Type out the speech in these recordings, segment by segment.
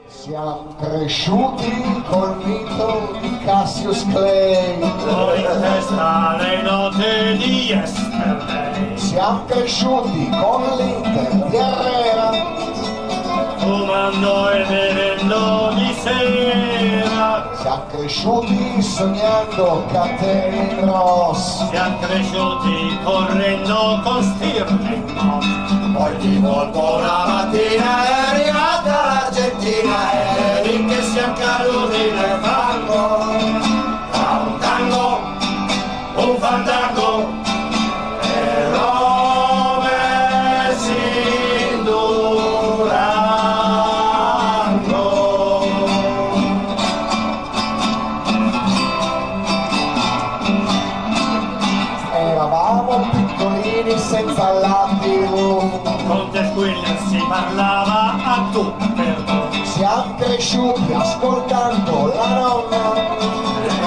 Siamo cresciuti col mito di Cassius Clay. Ho in testa le note di Yesterday. Siamo cresciuti con l'Inter di Herrera. Fumando e bevendo di sera. Siamo cresciuti sognando Catherine Ross. Siamo cresciuti correndo con Stirling. Poi di volta una mattina è arrivata l'Argentina e lì che siamo caduti nel fango. Tra un tango, un fandango e Rome si Durango. Eravamo piccolini senza la TV. Con Ted Williams si parlava a tu per tu. Siamo cresciuti ascoltando la nonna.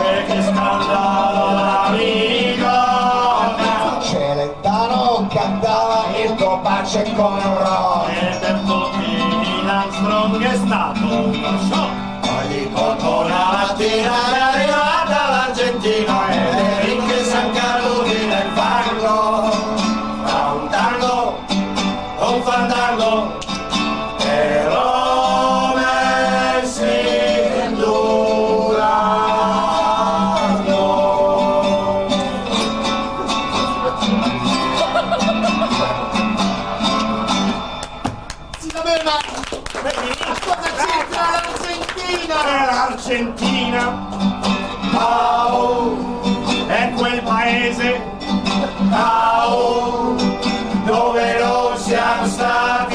E che scandalo la bigonna. Celentano cantava il tuo pace come un rock. E per tutti Neil Armstrong è stato uno shock. Poi di colpo una mattina è arrivata l'Argentina e lì che siamo caduti nel fango. Tra un tango, un fandango e Rome si Durango. Sì, vabbè, ma cosa c'entra l'Argentina? L'Argentina Au, è quel paese au, dove non siamo stati